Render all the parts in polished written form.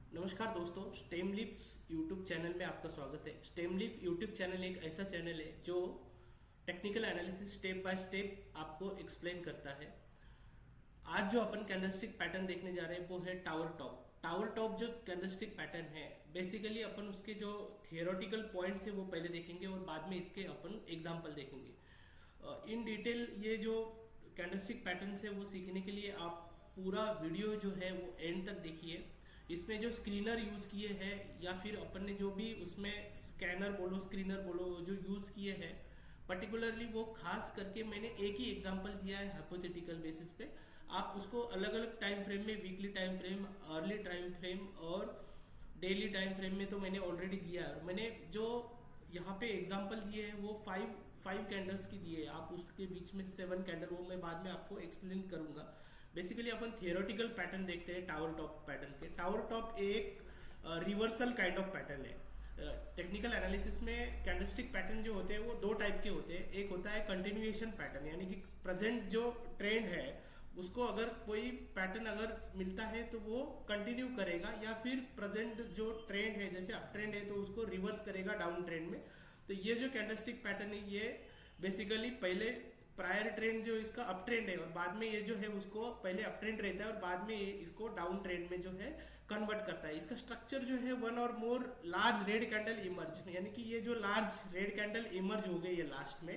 नमस्कार दोस्तों, stem leaf YouTube channel में आपका स्वागत है। स्टेम लीफ यूट्यूब चैनल एक ऐसा चैनल है जो technical analysis step by step आपको एक्सप्लेन करता है। आज जो अपन कैंडलस्टिक पैटर्न देखने जा रहे हैं वो है टावर टॉप। टावर टॉप जो कैंडलस्टिक पैटर्न है, बेसिकली अपन उसके जो थियोरेटिकल पॉइंट्स है वो पहले देखेंगे और बाद में इसके अपन एग्जाम्पल देखेंगे। इन डिटेल ये जो कैंडलस्टिक पैटर्न है वो सीखने के लिए आप पूरा वीडियो जो है वो एंड तक देखिए। इसमें जो स्क्रीनर यूज किए हैं या फिर अपन ने जो भी उसमें स्कैनर बोलो स्क्रीनर बोलो जो यूज किए हैं, पर्टिकुलरली वो खास करके मैंने एक ही एग्जांपल दिया है हाइपोथेटिकल बेसिस पे। आप उसको अलग अलग टाइम फ्रेम में, weekly time frame, early time frame और डेली टाइम फ्रेम में तो मैंने ऑलरेडी दिया है। और मैंने जो यहाँ पे एग्जांपल दिए हैं वो फाइव कैंडल्स की दिए है। आप उसके बीच में 7 कैंडल, वो मैं बाद में आपको एक्सप्लेन करूंगा। बेसिकली अपन थियोरेटिकल पैटर्न देखते हैं टावर टॉप पैटर्न के। टावर टॉप एक रिवर्सल काइंड ऑफ पैटर्न है। टेक्निकल एनालिसिस में कैंडलस्टिक पैटर्न जो होते हैं वो दो टाइप के होते हैं। एक होता है कंटिन्यूएशन पैटर्न, यानी कि प्रेजेंट जो ट्रेंड है उसको अगर कोई पैटर्न अगर मिलता है तो वो कंटिन्यू करेगा, या फिर प्रेजेंट जो ट्रेंड है जैसे अप ट्रेंड है तो उसको रिवर्स करेगा डाउन ट्रेंड में। तो ये जो कैंडलस्टिक पैटर्न है ये बेसिकली पहले प्रायर ट्रेंड जो इसका अप ट्रेंड है और बाद में ये जो है उसको पहले अप ट्रेंड रहता है और बाद में ये इसको डाउन ट्रेंड में जो है कन्वर्ट करता है। इसका स्ट्रक्चर जो है वन और मोर लार्ज रेड कैंडल इमर्ज, यानी कि ये जो लार्ज रेड कैंडल इमर्ज हो गई है लास्ट में,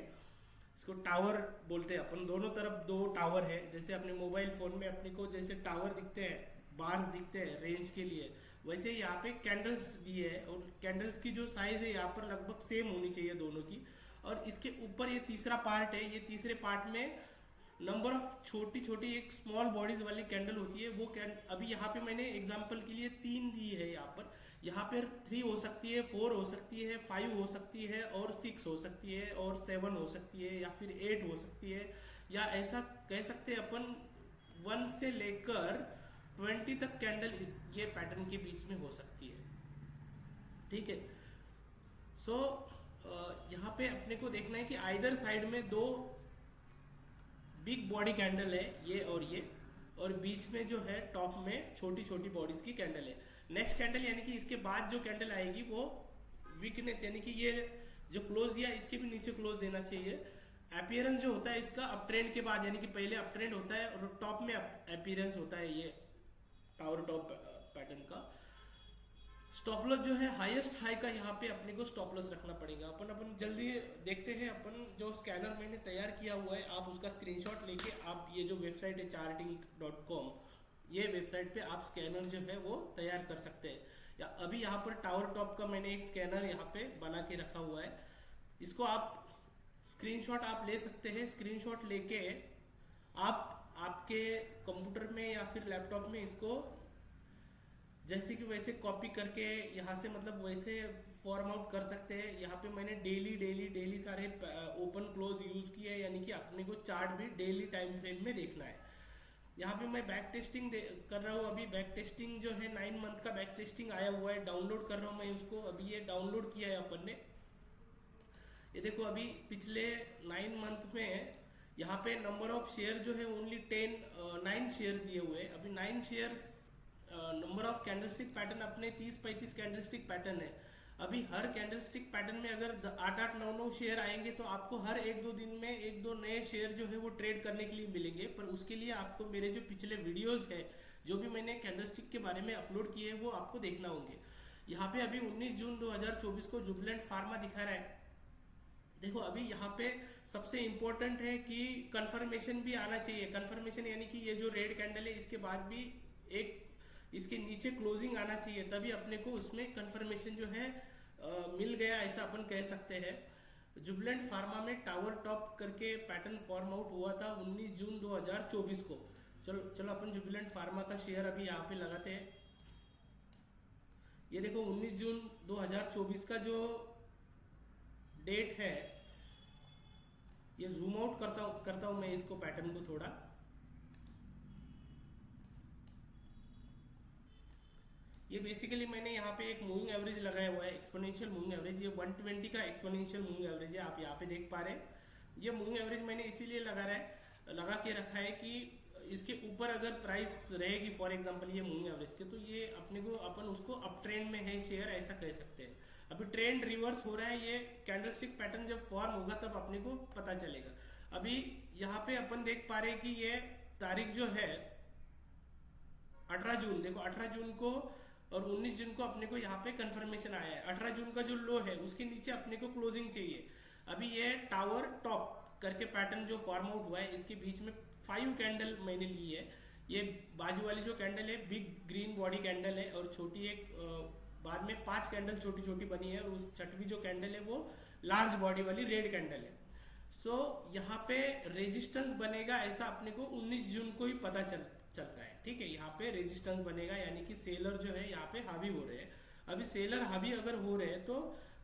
इसको टावर बोलते हैं अपन। दोनों तरफ दो टावर है, जैसे अपने मोबाइल फोन में अपने को जैसे टावर दिखते हैं, बार्स दिखते हैं रेंज के लिए, वैसे ही यहाँ पे कैंडल्स दिए है और कैंडल्स की जो साइज है यहाँ पर लगभग सेम होनी चाहिए दोनों की। और इसके ऊपर ये तीसरा पार्ट है, ये तीसरे पार्ट में नंबर ऑफ छोटी छोटी एक स्मॉल बॉडीज वाली कैंडल होती है। वो अभी यहाँ पे मैंने एग्जांपल के लिए 3 दी है यहाँ पर 3 हो सकती है, 4 हो सकती है, 5 हो सकती है और 6 हो सकती है और 7 हो सकती है या फिर 8 हो सकती है, या ऐसा कह सकते हैं अपन 1 से लेकर 20 तक कैंडल ये पैटर्न के बीच में हो सकती है। ठीक है। सो यहाँ पे अपने को देखना है कि आइदर साइड में दो बिग बॉडी कैंडल है ये, और बीच में जो है टॉप में छोटी छोटी बॉडीज की कैंडल है। नेक्स्ट कैंडल यानी कि इसके बाद जो कैंडल आएगी वो वीकनेस, यानी कि ये जो क्लोज दिया इसके भी नीचे क्लोज देना चाहिए। अपीयरेंस जो होता है इसका अप ट्रेंड के बाद, यानी कि पहले अप ट्रेंड होता है और टॉप में अपीयरेंस होता है ये टावर टॉप पैटर्न का। स्टॉप लॉस जो है हाईएस्ट हाई का यहाँ पे अपने को स्टॉप लॉस रखना पड़ेगा। अपन जल्दी देखते हैं। अपन जो स्कैनर मैंने तैयार किया हुआ है, आप उसका स्क्रीनशॉट लेके आप ये जो वेबसाइट है charting.com, ये वेबसाइट पे आप स्कैनर जो है वो तैयार कर सकते हैं। या अभी यहाँ पर टावर टॉप का मैंने एक स्कैनर यहाँ पे बना के रखा हुआ है, इसको आप स्क्रीनशॉट आप ले सकते हैं। स्क्रीनशॉट लेके आप आपके कंप्यूटर में या फिर लैपटॉप में इसको जैसे कि वैसे कॉपी करके यहाँ से मतलब वैसे फॉर्म आउट कर सकते हैं। यहाँ पे मैंने डेली सारे ओपन क्लोज यूज किए हैं, यानी कि अपने को चार्ट भी डेली टाइम फ्रेम में देखना है। यहाँ पे मैं बैक टेस्टिंग कर रहा हूँ। अभी बैक टेस्टिंग जो है 9 मंथ का बैक टेस्टिंग आया हुआ है, डाउनलोड कर रहा हूँ मैं उसको। अभी ये डाउनलोड किया है अपन ने। ये देखो अभी पिछले 9 मंथ में यहाँ पे नंबर ऑफ शेयर जो है ओनली 9 शेयर्स दिए हुए हैं। अभी 9 shares number of candlestick pattern अपने 30-35 कैंडलस्टिक पैटर्न है। अभी हर कैंडलस्टिक पैटर्न में अगर 8-8, 9-9 शेयर आएंगे तो आपको हर 1-2 दिन में 1-2 नए शेयर जो है वो ट्रेड करने के लिए मिलेंगे। पर उसके लिए आपको मेरे जो पिछले वीडियोस है जो भी मैंने कैंडलस्टिक के बारे में अपलोड किए हैं वो आपको देखना होंगे। यहाँ पे अभी 19 जून 2024 को जुबिलेंट फार्मा दिखा रहा है। देखो अभी यहाँ पे सबसे इंपॉर्टेंट है कि कंफर्मेशन भी आना चाहिए। कंफर्मेशन यानी कि ये जो रेड कैंडल है इसके बाद भी एक इसके नीचे क्लोजिंग आना चाहिए, तभी अपने को उसमें कंफर्मेशन जो है मिल गया, ऐसा अपन कह सकते हैं। जुबिलेंट फार्मा में टावर टॉप करके पैटर्न फॉर्म आउट हुआ था 19 जून 2024 को। चलो अपन जुबिलेंट फार्मा का शेयर अभी यहाँ पे लगाते हैं। ये देखो 19 जून 2024 का जो डेट है, ये जूम आउट करता हूं मैं इसको पैटर्न को थोड़ा। ये बेसिकली मैंने यहाँ पे एक मूविंग एवरेज लगाया हुआ है, एक्सपोनेंशियल मूविंग एवरेज। ये 120 का एक्सपोनेंशियल मूविंग एवरेज है, आप यहाँ पे देख पा रहे हैं। ये मूविंग एवरेज मैंने इसीलिए लगा के रखा है कि इसके ऊपर अगर प्राइस रहेगी फॉर एग्जांपल ये मूविंग एवरेज के, तो ये अपने को अपन उसको अप ट्रेंड में है शेयर ऐसा कह सकते हैं। अभी ट्रेंड रिवर्स हो रहा है, ये कैंडलस्टिक पैटर्न जब फॉर्म होगा तब अपने को पता चलेगा। अभी यहाँ पे अपन देख पा रहे हैं कि ये तारीख जो है 18 जून, देखो 18 जून को और 19 जून को अपने को यहाँ पे कंफर्मेशन आया है। 18 जून का जो लो है उसके नीचे अपने को क्लोजिंग चाहिए। अभी ये टावर टॉप करके पैटर्न जो फॉर्म आउट हुआ है, इसके बीच में 5 कैंडल मैंने ली है। ये बाजू वाली जो कैंडल है बिग ग्रीन बॉडी कैंडल है, और छोटी एक बाद में 5 कैंडल छोटी छोटी बनी है, और उस छठवीं जो कैंडल है वो लार्ज बॉडी वाली रेड कैंडल है। सो यहाँ पे रेजिस्टेंस बनेगा ऐसा अपने को 19 जून को ही पता चलता है। ठीक है, यहाँ पे रेजिस्टेंस बनेगा, यानी कि सेलर जो है यहाँ पे हावी हो रहे हैं। अभी सेलर हावी अगर हो रहे हैं तो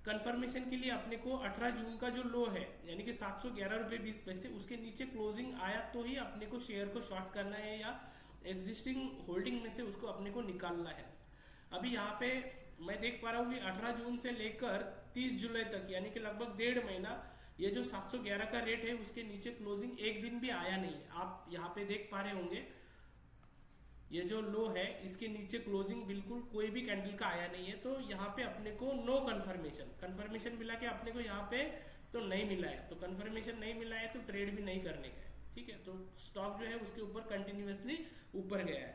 कंफर्मेशन के लिए अपने को 18 जून का जो लो है यानी कि 711 रुपये 20 पैसे, उसके नीचे क्लोजिंग आया तो ही अपने को शेयर को शॉर्ट करना है या एग्जिस्टिंग होल्डिंग में से उसको अपने को निकालना है। अभी यहाँ पे मैं देख पा रहा हूँ कि 18 जून से लेकर 30 जुलाई तक यानी कि लगभग 1.5 महीना ये जो 711 का रेट है उसके नीचे क्लोजिंग एक दिन भी आया नहीं है। आप यहाँ पे देख पा रहे होंगे ये जो लो है इसके नीचे क्लोजिंग बिल्कुल कोई भी कैंडल का आया नहीं है। तो यहाँ पे अपने को नो कंफर्मेशन मिला के अपने को यहाँ पे तो नहीं मिला है, तो कंफर्मेशन नहीं मिला है तो ट्रेड भी नहीं करने का है। ठीक है, तो स्टॉक जो है उसके ऊपर कंटिन्यूअसली ऊपर गया है।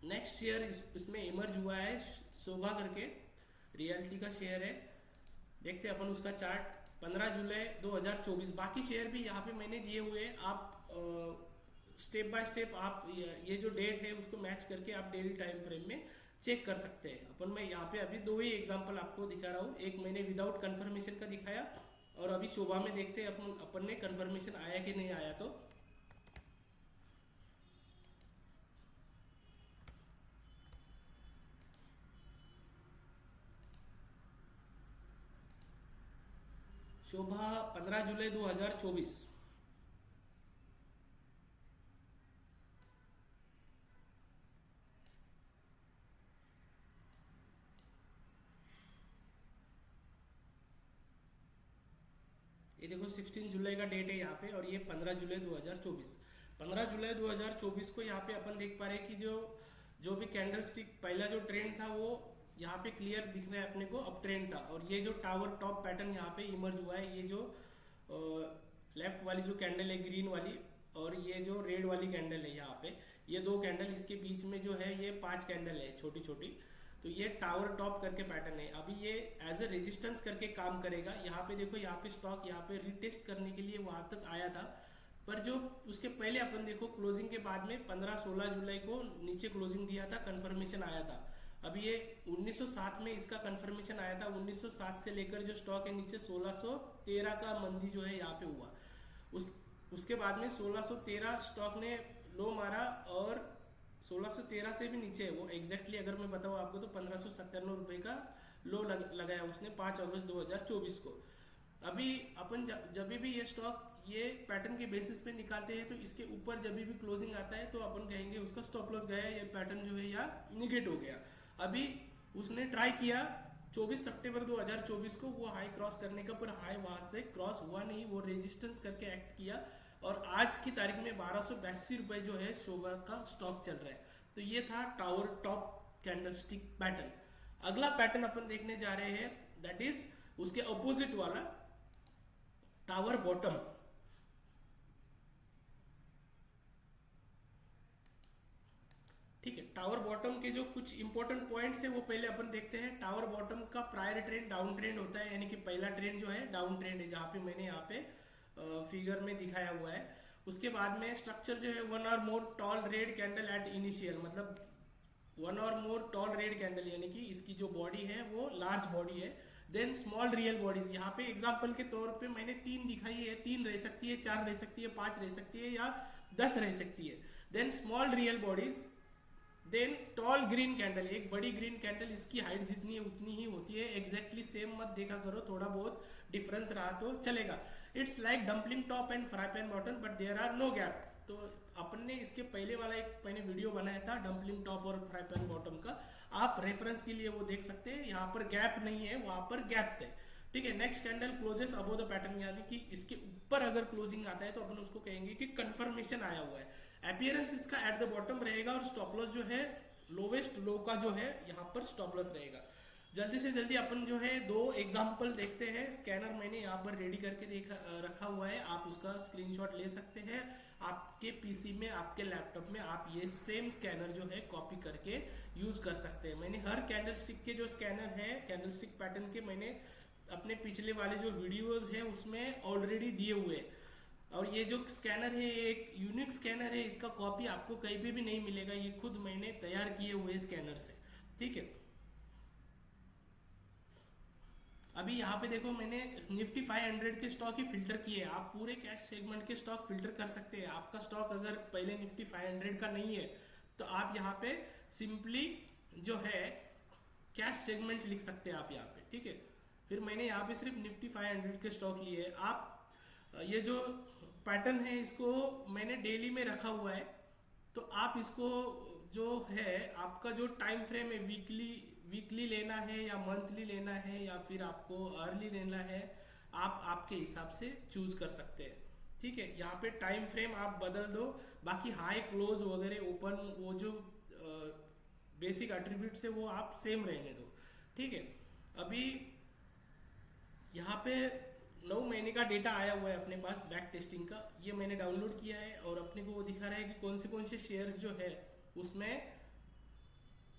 नेक्स्ट शेयर इसमें इमर्ज हुआ है शोभा करके, रियल्टी का शेयर है। देखते हैं अपन उसका चार्ट 15 जुलाई 2024। बाकी शेयर भी यहाँ पे मैंने दिए हुए हैं, आप स्टेप बाय स्टेप आप ये जो डेट है उसको मैच करके आप डेली टाइम फ्रेम में चेक कर सकते हैं। अपन मैं यहाँ पे अभी 2 ही एग्जांपल आपको दिखा रहा हूँ, एक मैंने विदाउट कंफर्मेशन का दिखाया, और अभी शोभा में देखते हैं अपन ने कंफर्मेशन आया कि नहीं आया। तो शोभा 15 जुलाई 2024। ये देखो 16 जुलाई का डेट है यहाँ पे, और ये 15 जुलाई 2024। 15 जुलाई 2024 को यहाँ पे अपन देख पा रहे हैं कि जो भी कैंडल स्टिक पहला जो ट्रेंड था वो यहाँ पे क्लियर दिख रहा है अपने को, अप ट्रेंड था। और ये जो टावर टॉप पैटर्न यहाँ पे इमर्ज हुआ है, ये जो लेफ्ट वाली जो कैंडल है ग्रीन वाली, और ये जो रेड वाली कैंडल है यहाँ पे, ये 2 कैंडल, इसके बीच में जो है ये 5 कैंडल है छोटी छोटी। तो ये टावर टॉप करके पैटर्न है। अभी ये एज ए रेजिस्टेंस करके काम करेगा। यहाँ पे देखो, यहाँ पे स्टॉक यहाँ पे रिटेस्ट करने के लिए वहां तक आया था, पर जो उसके पहले अपन देखो क्लोजिंग के बाद में 15-16 जुलाई को नीचे क्लोजिंग दिया था, कंफर्मेशन आया था। अभी ये 1907 में इसका कंफर्मेशन आया था। 1907 से लेकर जो स्टॉक है नीचे 1613 का मंदी जो है यहाँ पे हुआ। उसके बाद में 1613 स्टॉक ने लो मारा, और 1613 से भी नीचे है वो एग्जैक्टली अगर मैं बताऊँ आपको तो 1597 रुपये का लो लगाया उसने 5 अगस्त 2024 को। अभी अपन जब भी ये स्टॉक ये पैटर्न के बेसिस पे निकालते हैं तो इसके ऊपर जब भी क्लोजिंग आता है तो अपन कहेंगे उसका स्टॉप लॉस गया, ये पैटर्न जो है या निगेट हो गया। अभी उसने ट्राई किया 24 सितंबर 2024 को वो हाई क्रॉस करने का, पर हाई वहां से क्रॉस हुआ नहीं, वो रेजिस्टेंस करके एक्ट किया, और आज की तारीख में 1282 रुपए जो है शोभा का स्टॉक चल रहा है। तो ये था टावर टॉप कैंडलस्टिक पैटर्न। अगला पैटर्न अपन देखने जा रहे हैं, दैट इज उसके अपोजिट वाला टावर बॉटम। ठीक है, टावर बॉटम के जो कुछ इंपॉर्टेंट पॉइंट्स है वो पहले अपन देखते हैं। टावर बॉटम का प्रायर ट्रेंड डाउन ट्रेंड होता है, यानी कि पहला ट्रेंड जो है डाउन ट्रेंड है, जहां पे मैंने यहाँ पे फिगर में दिखाया हुआ है। उसके बाद में स्ट्रक्चर जो है 1 और more tall red candle at initial, मतलब 1 और मोर टॉल रेड कैंडल, यानी कि इसकी जो बॉडी है वो लार्ज बॉडी है। देन स्मॉल रियल बॉडीज, यहाँ पे एग्जांपल के तौर पे मैंने 3 दिखाई है, 3 रह सकती है, 4 रह सकती है, 5 रह सकती है, या 10 रह सकती है। Then small real bodies, then tall green candle, एक बड़ी ग्रीन कैंडल, इसकी हाइट जितनी है उतनी ही होती है, एग्जैक्टली सेम मत देखा करो, थोड़ा बहुत डिफरेंस रहा तो चलेगा। It's like dumpling top and fry pan bottom but there are no gap. तो अपन ने इसके पहले वाला एक मैंने वीडियो बनाया था डंपलिंग टॉप और फ्राई पैन बॉटम का, आप रेफरेंस के लिए वो देख सकते हैं। यहाँ पर गैप नहीं है, वहां पर गैप थे। ठीक है। Next candle closes above the pattern, यानी कि इसके ऊपर अगर क्लोजिंग आता है तो अपन उसको कहेंगे कि कंफर्मेशन आया हुआ है। अपीयरेंस इसका एट द बॉटम रहेगा और स्टॉप लॉस जो है लोवेस्ट लो का जो है यहाँ पर स्टॉप लॉस रहेगा। जल्दी से जल्दी अपन जो है दो एग्जांपल देखते हैं। स्कैनर मैंने यहाँ पर रेडी करके रखा हुआ है, आप उसका स्क्रीनशॉट ले सकते हैं। आपके पीसी में, आपके लैपटॉप में आप ये सेम स्कैनर जो है कॉपी करके यूज कर सकते हैं। मैंने हर कैंडलस्टिक के जो स्कैनर है, कैंडलस्टिक पैटर्न के, मैंने अपने पिछले वाले जो वीडियोस है उसमें ऑलरेडी दिए हुए हैं। और ये जो स्कैनर है ये एक यूनिक स्कैनर है, इसका कॉपी आपको कहीं पे भी नहीं मिलेगा, ये खुद मैंने तैयार किए हुए स्कैनर से। ठीक है, अभी यहाँ पे देखो मैंने निफ्टी 500 के स्टॉक ही फिल्टर किए। आप पूरे कैश सेगमेंट के स्टॉक फिल्टर कर सकते हैं। आपका स्टॉक अगर पहले निफ्टी 500 का नहीं है तो आप यहाँ पे सिंपली जो है कैश सेगमेंट लिख सकते हैं आप यहाँ पे। ठीक है, फिर मैंने यहाँ पे सिर्फ निफ्टी 500 के स्टॉक लिए। आप ये जो पैटर्न है इसको मैंने डेली में रखा हुआ है, तो आप इसको जो है आपका जो टाइम फ्रेम है वीकली लेना है या मंथली लेना है या फिर आपको अर्ली लेना है, आप आपके हिसाब से चूज कर सकते हैं। ठीक है, यहाँ पे टाइम फ्रेम आप बदल दो, बाकी हाई क्लोज वगैरह ओपन वो जो बेसिक एट्रीब्यूट्स है वो आप सेम रहने दो। ठीक है, अभी यहाँ पे 9 महीने का डेटा आया हुआ है अपने पास बैक टेस्टिंग का, ये मैंने डाउनलोड किया है और अपने को वो दिखा रहा है कि कौन से शेयर जो है उसमें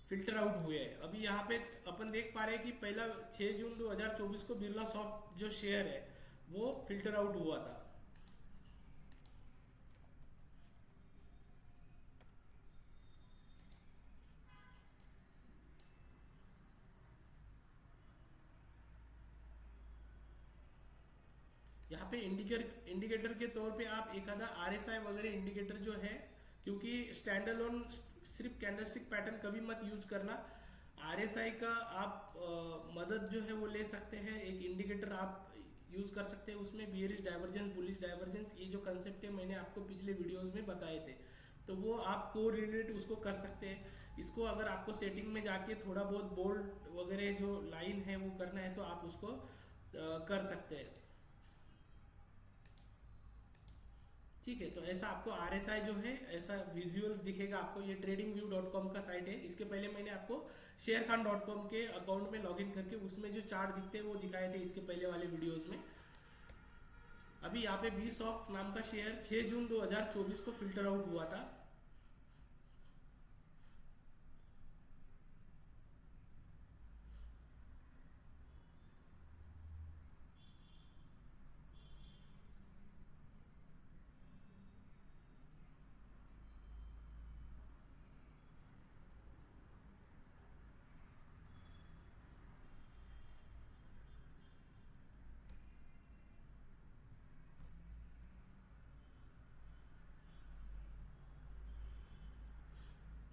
फिल्टर आउट हुए हैं। अभी यहाँ पे अपन देख पा रहे हैं कि पहला 6 जून 2024 को बिरला सॉफ्ट जो शेयर है वो फिल्टर आउट हुआ था। यहाँ पे इंडिकेटर के तौर पे आप एक आधा RSI वगैरह इंडिकेटर जो है, क्योंकि स्टैंड अलोन सिर्फ कैंडलस्टिक पैटर्न कभी मत यूज करना। RSI का आप मदद जो है वो ले सकते हैं। एक इंडिकेटर आप यूज कर सकते हैं, उसमें बियरिश डाइवर्जेंस, बुलिश डाइवर्जेंस, ये जो कंसेप्ट है मैंने आपको पिछले वीडियोस में बताए थे, तो वो आप को रिलेट उसको कर सकते हैं। इसको अगर आपको सेटिंग में जाके थोड़ा बहुत बोल्ड वगैरह जो लाइन है वो करना है तो आप उसको कर सकते हैं। ठीक है, तो ऐसा आपको RSI जो है ऐसा विजुअल्स दिखेगा आपको। ये tradingview.com का साइट है। इसके पहले मैंने आपको sharekhan.com के अकाउंट में लॉगिन करके उसमें जो चार्ट दिखते हैं वो दिखाए थे इसके पहले वाले वीडियोस में। अभी यहाँ पे बी सॉफ्ट नाम का शेयर 6 जून 2024 को फिल्टर आउट हुआ था।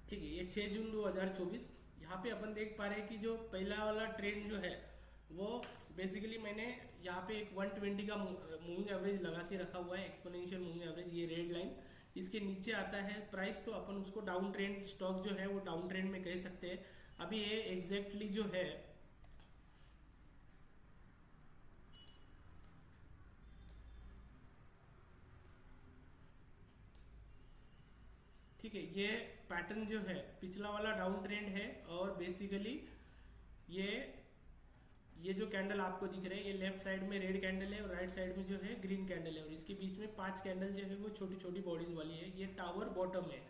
ठीक है, ये 6 जून 2024। यहाँ पे अपन देख पा रहे हैं कि जो पहला वाला ट्रेंड जो है वो बेसिकली मैंने यहाँ पे एक 120 का मूविंग एवरेज लगा के रखा हुआ है, एक्सपोनेंशियल मूविंग एवरेज, ये रेड लाइन। इसके नीचे आता है प्राइस तो अपन उसको डाउन ट्रेंड स्टॉक जो है वो डाउन ट्रेंड में कह सकते हैं। अभी ये एग्जैक्टली जो है ठीक है, ये पैटर्न जो है पिछला वाला डाउन ट्रेंड है और बेसिकली ये जो कैंडल आपको दिख रहे हैं ये लेफ्ट साइड में रेड कैंडल है और राइट साइड में जो है ग्रीन कैंडल है और इसके बीच में 5 कैंडल जो है वो छोटी छोटी बॉडीज वाली है। ये टावर बॉटम है।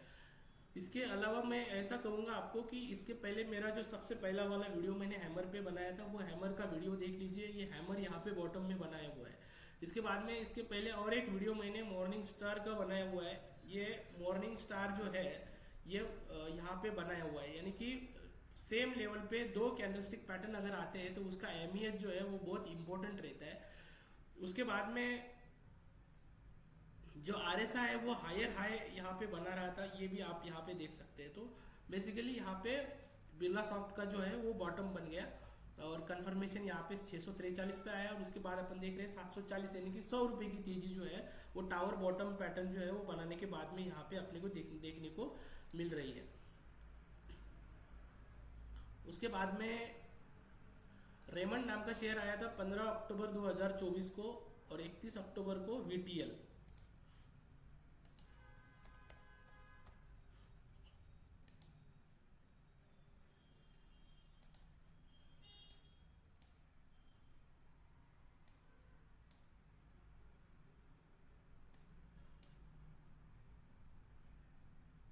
इसके अलावा मैं ऐसा कहूंगा आपको कि इसके पहले मेरा जो सबसे पहला वाला वीडियो मैंने हैमर पे बनाया था वो हैमर का वीडियो देख लीजिए। ये हैमर यहाँ पे बॉटम में बनाया हुआ है। इसके बाद में इसके पहले और एक वीडियो मैंने मॉर्निंग स्टार का बनाया हुआ है। ये मॉर्निंग स्टार जो है ये यहाँ पे बनाया हुआ है, यानी कि सेम लेवल पे 2 कैंडलस्टिक पैटर्न अगर आते हैं तो उसका अहमियत जो है वो बहुत इंपॉर्टेंट रहता है। उसके बाद में जो RSI है वो हायर हाई यहाँ पे बना रहा था, ये भी आप यहाँ पे देख सकते हैं। तो बेसिकली यहाँ पे बिरला सॉफ्ट का जो है वो बॉटम बन गया और कंफर्मेशन यहाँ पे 643 पे आया और उसके बाद अपन देख रहे हैं 740 यानी कि 100 रुपए की तेजी जो है वो टावर बॉटम पैटर्न जो है वो बनाने के बाद में यहाँ पे अपने को देखने को मिल रही है। उसके बाद में रेमंड नाम का शेयर आया था 15 अक्टूबर 2024 को और 31 अक्टूबर को वीटीएल।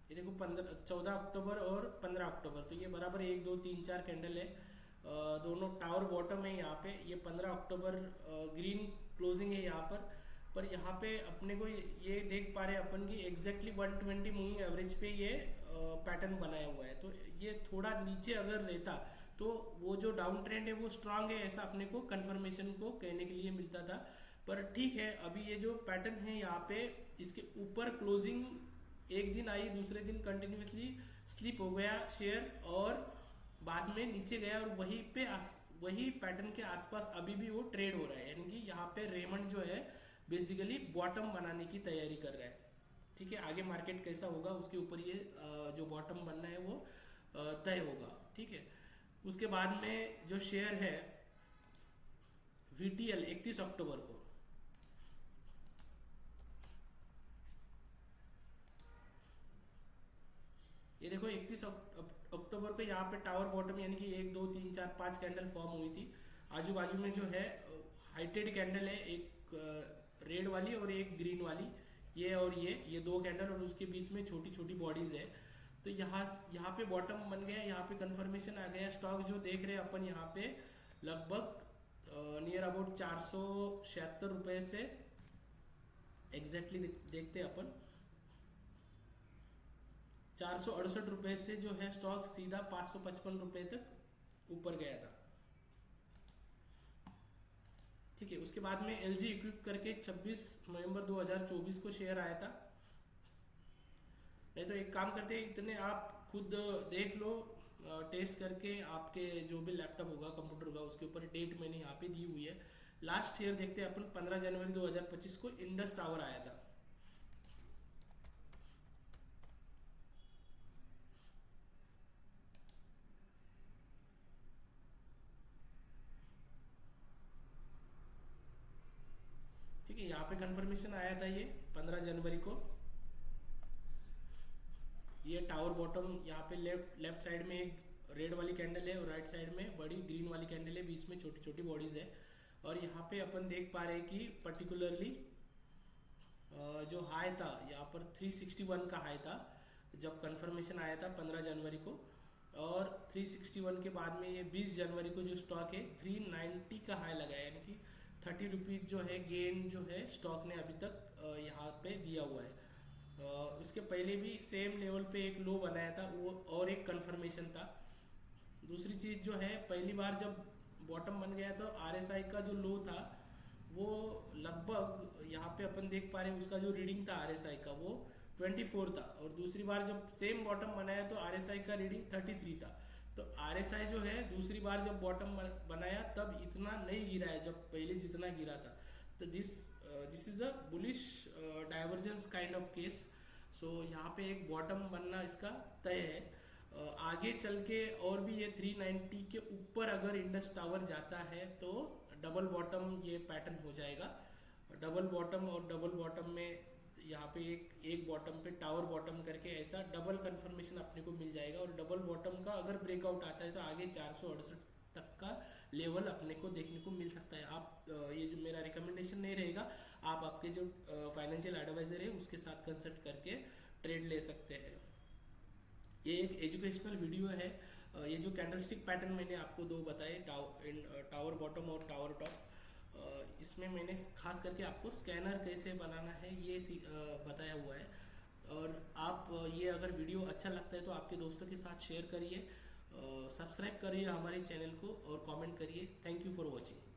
ये देखो 14 अक्टूबर और 15 अक्टूबर, तो ये बराबर 1 2 3 4 कैंडल है, दोनों टावर बॉटम है यहाँ पे। ये 15 अक्टूबर ग्रीन क्लोजिंग है यहाँ पर यहाँ पे अपने को ये देख पा रहे हैं अपन की एग्जैक्टली 120 मूविंग एवरेज पे ये पैटर्न बनाया हुआ है। तो ये थोड़ा नीचे अगर रहता तो वो जो डाउन ट्रेंड है वो स्ट्रांग है, ऐसा अपने को कंफर्मेशन को कहने के लिए मिलता था। पर ठीक है, अभी ये जो पैटर्न है यहाँ पे इसके ऊपर क्लोजिंग एक दिन आई, दूसरे दिन कंटिन्यूसली स्लिप हो गया शेयर और बाद में नीचे गया और वही पैटर्न के आसपास अभी भी वो ट्रेड हो रहा है। यानी कि यहाँ पे रेमंड जो है बेसिकली बॉटम बनाने की तैयारी कर रहा है। ठीक है, आगे मार्केट कैसा होगा उसके ऊपर ये जो बॉटम बनना है वो तय होगा। ठीक है, उसके बाद में जो शेयर है वीटीएल 31 अक्टूबर को, ये देखो 31 अक्टूबर को यहाँ पे टावर बॉटम यानी कि 1 2 3 4 5 कैंडल फॉर्म हुई थी। आजू बाजू में जो है हाइटेड कैंडल है, एक रेड वाली और एक ग्रीन वाली, ये और ये दो कैंडल और उसके बीच में छोटी छोटी बॉडीज है। तो यहाँ पे बॉटम बन गया, यहाँ पे कंफर्मेशन आ गया। स्टॉक जो देख रहे हैं अपन यहाँ पे लगभग नियर अबाउट 476 रुपए से एग्जैक्टली देखते हैं अपन 468 रुपए से जो है स्टॉक सीधा 555 रुपए तक ऊपर गया था। ठीक है, उसके बाद में एलजी इक्विप करके 26 नवंबर 2024 को शेयर आया था। नहीं तो एक काम करते हैं, इतने आप खुद देख लो टेस्ट करके, आपके जो भी लैपटॉप होगा कंप्यूटर होगा उसके ऊपर डेट मैंने यहाँ पे दी हुई है। लास्ट शेयर देखते हैं अपन 15 जनवरी 2025 को इंडस टावर आया था। ठीक है, यहाँ पे कंफर्मेशन आया था ये 15 जनवरी को। ये टावर बॉटम यहाँ पे लेफ्ट साइड में एक रेड वाली कैंडल है और राइट साइड में बड़ी ग्रीन वाली कैंडल है, बीच में छोटी छोटी बॉडीज है। और यहाँ पे अपन देख पा रहे हैं कि पर्टिकुलरली जो हाई था यहाँ पर 361 का हाई था जब कंफर्मेशन आया था 15 जनवरी को, और 361 के बाद में ये 20 जनवरी को जो स्टॉक है 390 का हाई लगाया, यानी कि 30 रुपीज जो है गेन जो है स्टॉक ने अभी तक यहाँ पे दिया हुआ है। उसके पहले भी सेम लेवल पे एक लो बनाया था वो और एक कंफर्मेशन था। दूसरी चीज जो है, पहली बार जब बॉटम बन गया तो आरएसआई का जो लो था वो लगभग यहाँ पे अपन देख पा रहे हैं उसका जो रीडिंग था आरएसआई का वो 24 था, और दूसरी बार जब सेम बॉटम बनाया तो आरएसआई का रीडिंग 33 था। तो आरएसआई जो है दूसरी बार जब बॉटम बनाया तब इतना नहीं गिरा है जब पहले जितना गिरा था। तो this is a bullish divergence kind of case. So यहाँ पे एक बॉटम बनना इसका तय है। आगे चल के और भी ये 390 के ऊपर अगर इंडस टावर जाता है तो डबल बॉटम ये पैटर्न हो जाएगा। डबल बॉटम और डबल बॉटम में यहाँ पे एक बॉटम पे टावर बॉटम करके ऐसा डबल कंफर्मेशन अपने को मिल जाएगा, और डबल बॉटम का अगर ब्रेकआउट आता है तो आगे 468 तक का लेवल अपने को देखने को मिल सकता है। आप ये जो मेरा रिकमेंडेशन नहीं रहेगा, आप आपके जो फाइनेंशियल एडवाइजर है उसके साथ कंसल्ट करके ट्रेड ले सकते हैं। ये एक एजुकेशनल वीडियो है। ये जो कैंडलस्टिक पैटर्न मैंने आपको दो बताए, टावर बॉटम और टावर टॉप, इसमें मैंने खास करके आपको स्कैनर कैसे बनाना है ये बताया हुआ है। और आप ये अगर वीडियो अच्छा लगता है तो आपके दोस्तों के साथ शेयर करिए, सब्सक्राइब करिए हमारे चैनल को और कमेंट करिए। Thank you for watching.